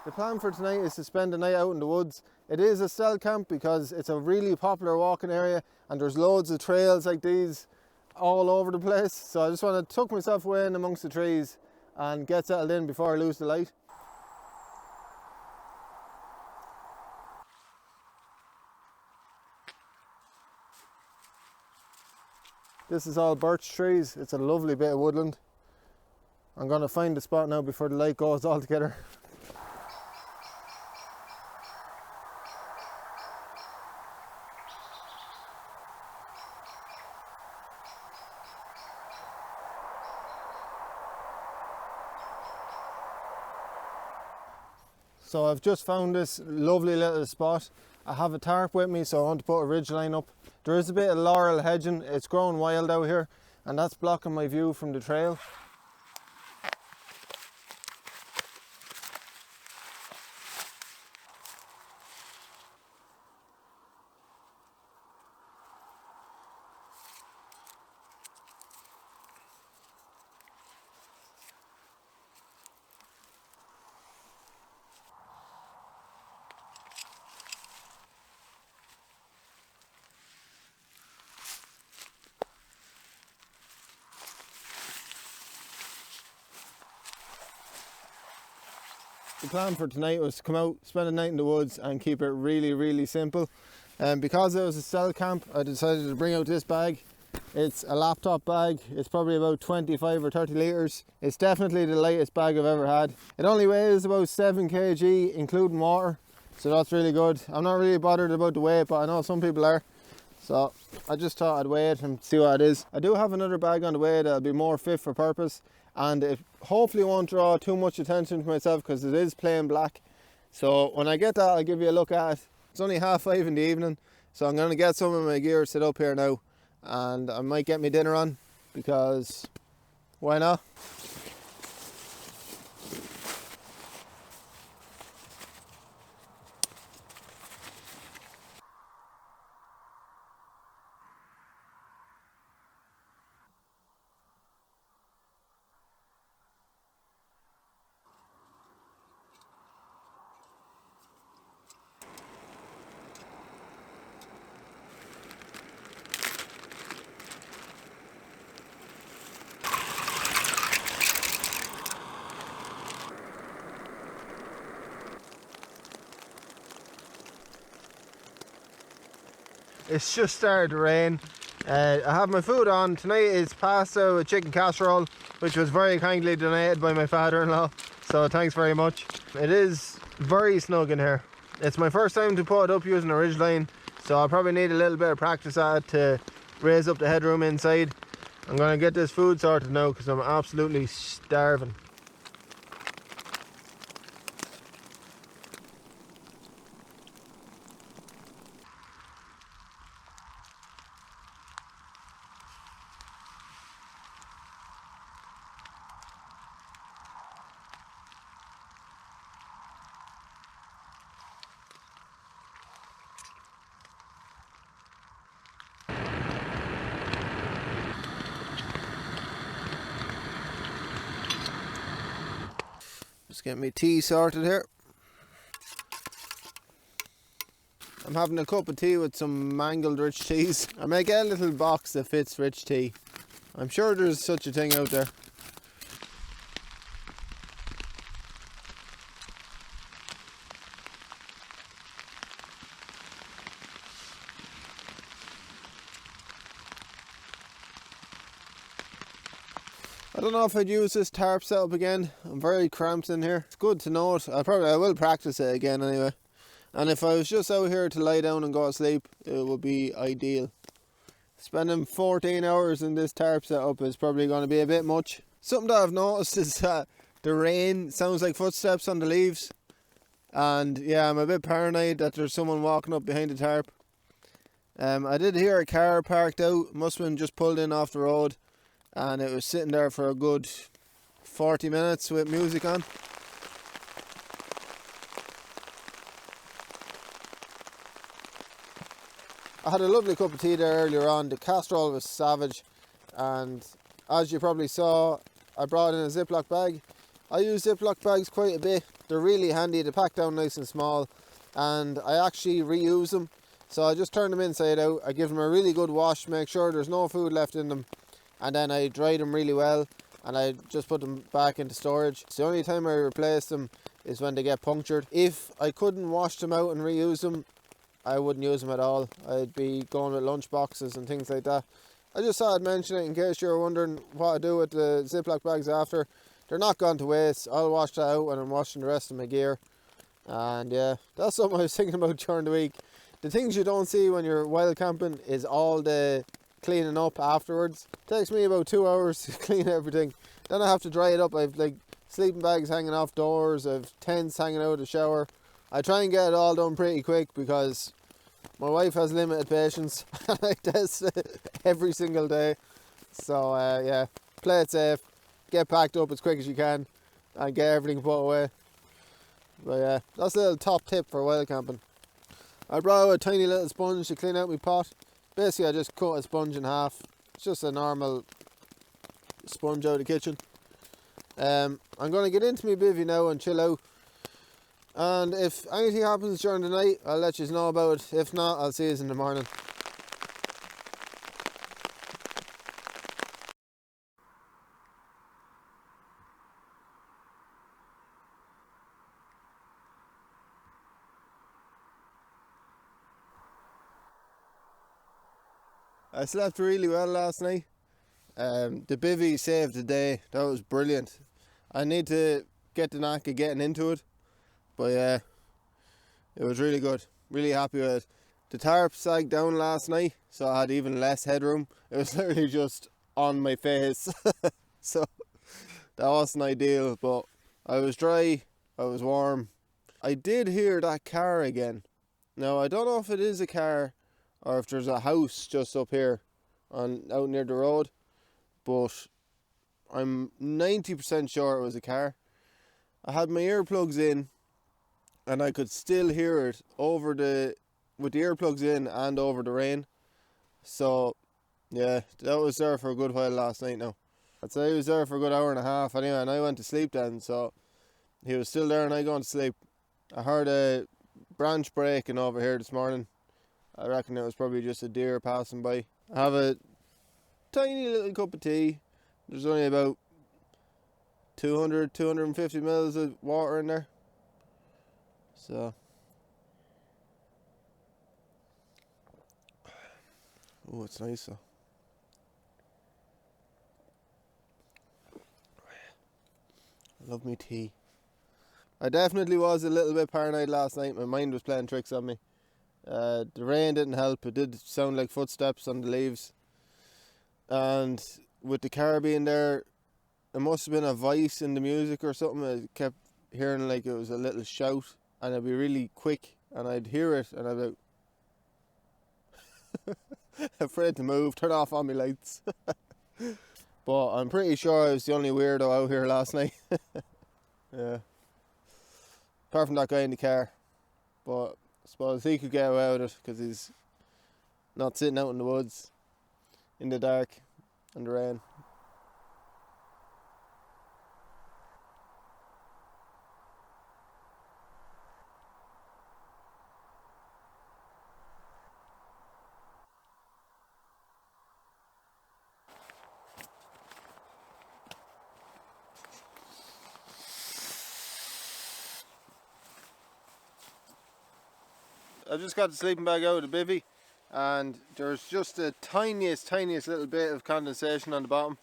The plan for tonight is to spend the night out in the woods. It is a stealth camp because it's a really popular walking area and there's loads of trails like these all over the place. So I just want to tuck myself away in amongst the trees and get settled in before I lose the light. This is all birch trees. It's a lovely bit of woodland. I'm going to find the spot now before the light goes altogether. So I've just found this lovely little spot. I have a tarp with me, so I want to put a ridge line up. There is a bit of laurel hedging. It's growing wild out here and that's blocking my view from the trail. The plan for tonight was to come out, spend the night in the woods and keep it really simple. Because it was a stealth camp, I decided to bring out this bag. It's a laptop bag. It's probably about 25 or 30 litres. It's definitely the lightest bag I've ever had. It only weighs about 7 kg including water, so that's really good. I'm not really bothered about the weight, but I know some people are. So I just thought I'd weigh it and see what it is. I do have another bag on the way that'll be more fit for purpose, and it hopefully won't draw too much attention to myself because it is plain black. So when I get that, I'll give you a look at it. It's only 5:30 in the evening, so I'm going to get some of my gear set up here now, and I might get my dinner on because why not? It's just started to rain. I have my food on. Tonight is pasta with chicken casserole, which was very kindly donated by my father-in-law, so thanks very much. It is very snug in here. It's my first time to put it up using a ridge line, so I'll probably need a little bit of practice at it to raise up the headroom inside. I'm going to get this food sorted now because I'm absolutely starving. Just get my tea sorted here. I'm having a cup of tea with some mangled rich teas. I may get a little box that fits rich tea. I'm sure there's such a thing out there. I don't know if I'd use this tarp setup again. I'm very cramped in here. It's good to know it. I will practice it again anyway. And if I was just out here to lie down and go to sleep, it would be ideal. Spending 14 hours in this tarp setup is probably going to be a bit much. Something that I've noticed is that the rain sounds like footsteps on the leaves. And yeah, I'm a bit paranoid that there's someone walking up behind the tarp. I did hear a car parked out. Must have been just pulled in off the road. And it was sitting there for a good 40 minutes with music on. I had a lovely cup of tea there earlier on. The casserole was savage, and as you probably saw, I brought in a Ziploc bag. I use Ziploc bags quite a bit They're really handy, they pack down nice and small, and I actually reuse them. So I just turn them inside out, I give them a really good wash, make sure there's no food left in them, and then I dry them really well, and I just put them back into storage. So the only time I replace them is when they get punctured. If I couldn't wash them out and reuse them, I wouldn't use them at all. I'd be going with lunch boxes and things like that. I just thought I'd mention it in case you're wondering what I do with the Ziploc bags after. They're not gone to waste. I'll wash that out when I'm washing the rest of my gear. And yeah, that's something I was thinking about during the week. The things you don't see when you're wild camping is all the cleaning up afterwards. It takes me about 2 hours to clean everything. Then I have to dry it up. I've like sleeping bags hanging off doors, I've tents hanging out of the shower. I try and get it all done pretty quick because my wife has limited patience and I test it every single day. So yeah, play it safe, get packed up as quick as you can and get everything put away. But yeah, that's a little top tip for wild camping. I brought out a tiny little sponge to clean out my pot. Basically I just cut a sponge in half. It's just a normal sponge out of the kitchen. I'm going to get into my bivvy now and chill out. And if anything happens during the night, I'll let you know about it. If not, I'll see you in the morning. I slept really well last night. The bivvy saved the day. That was brilliant. I need to get the knack of getting into it. But yeah, it was really good. Really happy with it. The tarp sagged down last night, so I had even less headroom. It was literally just on my face. So that wasn't ideal, but I was dry, I was warm. I did hear that car again. Now I don't know if it is a car or if there's a house just up here out near the road, but I'm 90% sure it was a car. I had my earplugs in and I could still hear it with the earplugs in and over the rain. So yeah, that was there for a good while last night now. I'd say he was there for a good hour and a half anyway, and I went to sleep then, so he was still there and I gone to sleep. I heard a branch breaking over here this morning. I reckon it was probably just a deer passing by. I have a tiny little cup of tea. There's only about 250 mils of water in there. So, oh, it's nice though. I love me tea. I definitely was a little bit paranoid last night. My mind was playing tricks on me. The rain didn't help. It did sound like footsteps on the leaves. And with the car being there, it must have been a voice in the music or something. I kept hearing like it was a little shout, and it'd be really quick, and I'd hear it, and I'd be afraid to move, turn off all my lights. But I'm pretty sure I was the only weirdo out here last night. Yeah. Apart from that guy in the car. But I suppose he could get away with it because he's not sitting out in the woods in the dark and the rain. I just got the sleeping bag out of the bivvy, and there's just the tiniest little bit of condensation on the bottom.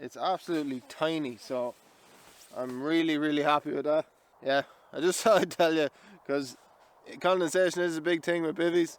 It's absolutely tiny, so I'm really happy with that. Yeah, I just thought I'd tell you, because condensation is a big thing with bivvies.